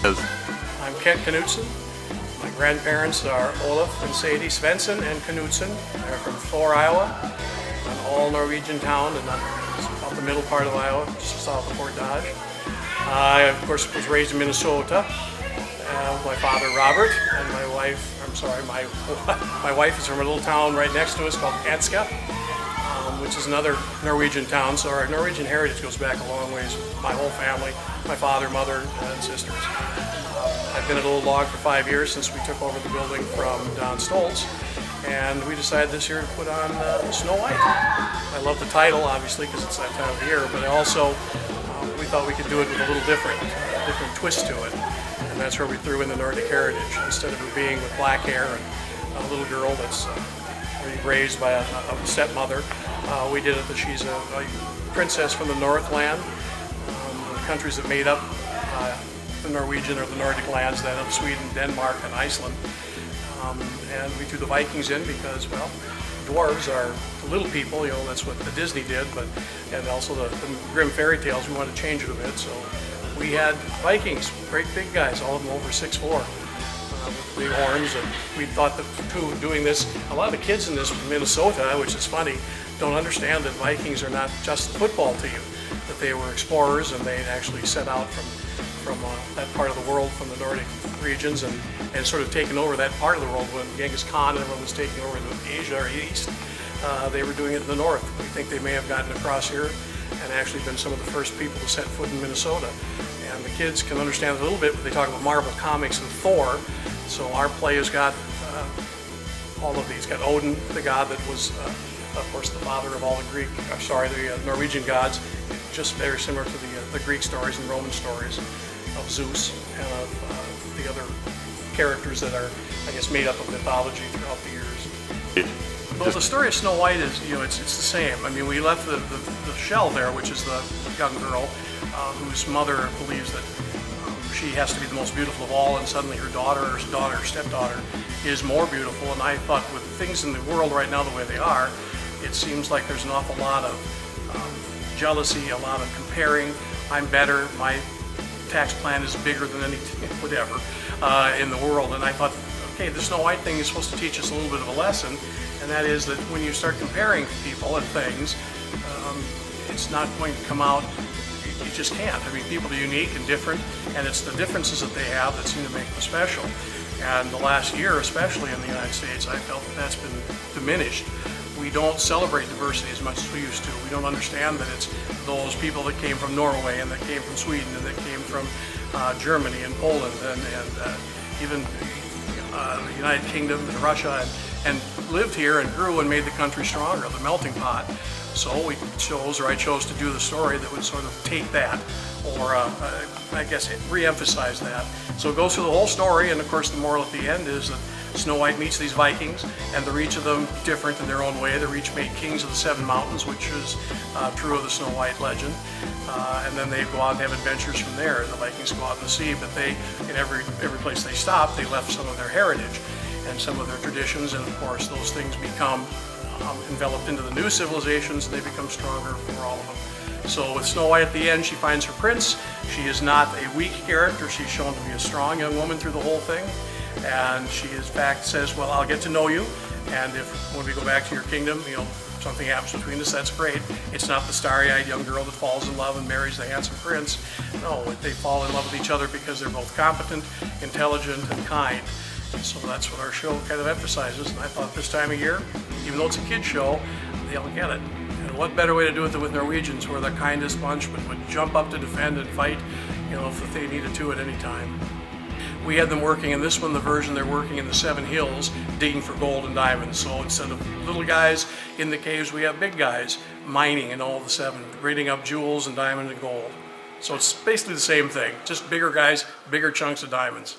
I'm Kent Knutson. My grandparents are Olaf and Sadie Svensson and Knutson. They're from Thor, Iowa, an all Norwegian town in about the middle part of Iowa, just south of Fort Dodge. I, of course, was raised in Minnesota with my father, Robert, and my wife, my wife is from a little town right next to us called Atska, which is another Norwegian town. So our Norwegian heritage goes back a long ways. My whole family, my father, mother, and sisters. I've been at Old Log for 5 years since we took over the building from Don Stoltz, and we decided this year to put on Snow White. I love the title, obviously, because it's that time of the year, but I also, we thought we could do it with a little different twist to it, and that's where we threw in the Nordic heritage. Instead of it being with black hair and a little girl that's raised by a stepmother, we did it that she's a princess from the Northland, the countries that made up the Norwegian or the Nordic lands, then of Sweden, Denmark, and Iceland. And we threw the Vikings in because, well, dwarves are the little people, that's what the Disney did, and also the Grimm fairy tales, we wanted to change it a bit, so we had Vikings, great big guys, all of them over 6'4", with big horns, and we thought that too, doing this, a lot of the kids in this from Minnesota, which is funny, don't understand that Vikings are not just football to you, that they were explorers and they'd actually set out from that part of the world, from the Nordic regions, and sort of taken over that part of the world when Genghis Khan and everyone was taking over the Asia or East. They were doing it in the north. We think they may have gotten across here and actually been some of the first people to set foot in Minnesota. And the kids can understand a little bit when they talk about Marvel Comics and Thor. So our play has got all of these. Got Odin, the god that was, of course, the father of all the Norwegian gods, just very similar to the Greek stories and Roman stories of Zeus and of the other characters that are, I guess, made up of mythology throughout the years. Well, the story of Snow White is, it's the same. I mean, we left the shell there, which is the young girl whose mother believes that she has to be the most beautiful of all, and suddenly her stepdaughter is more beautiful. And I thought, with things in the world right now the way they are, it seems like there's an awful lot of jealousy, a lot of comparing. I'm better, my tax plan is bigger than any whatever in the world. And I thought, okay, the Snow White thing is supposed to teach us a little bit of a lesson, and that is that when you start comparing people and things, it's not going to come out, you just can't. I mean, people are unique and different, and it's the differences that they have that seem to make them special. And the last year, especially in the United States, I felt that that's been diminished. We don't celebrate diversity as much as we used to. We don't understand that it's those people that came from Norway and that came from Sweden and that came from Germany and Poland and even the United Kingdom and Russia and lived here and grew and made the country stronger, the melting pot. So I chose to do the story that would sort of take that, or I guess re-emphasize that. So it goes through the whole story, and of course the moral at the end is that Snow White meets these Vikings, and they're each of them different in their own way. They're each made kings of the 7 mountains, which is true of the Snow White legend. And then they go out and have adventures from there. The Vikings go out in the sea, but in every place they stopped, they left some of their heritage and some of their traditions, and of course those things become enveloped into the new civilizations, and they become stronger for all of them. So with Snow White at the end, she finds her prince. She is not a weak character. She's shown to be a strong young woman through the whole thing. And she, in fact, says, well, I'll get to know you, and when we go back to your kingdom, something happens between us, that's great. It's not the starry-eyed young girl that falls in love and marries the handsome prince. No, they fall in love with each other because they're both competent, intelligent, and kind. And so that's what our show kind of emphasizes, and I thought this time of year, even though it's a kid's show, they'll get it. And what better way to do it than with Norwegians, who are the kindest bunch, but would jump up to defend and fight, if they needed to at any time. We had them working in this one, the version they're working in the 7 hills, digging for gold and diamonds. So instead of little guys in the caves, we have big guys mining in all the 7, grading up jewels and diamond and gold. So it's basically the same thing, just bigger guys, bigger chunks of diamonds.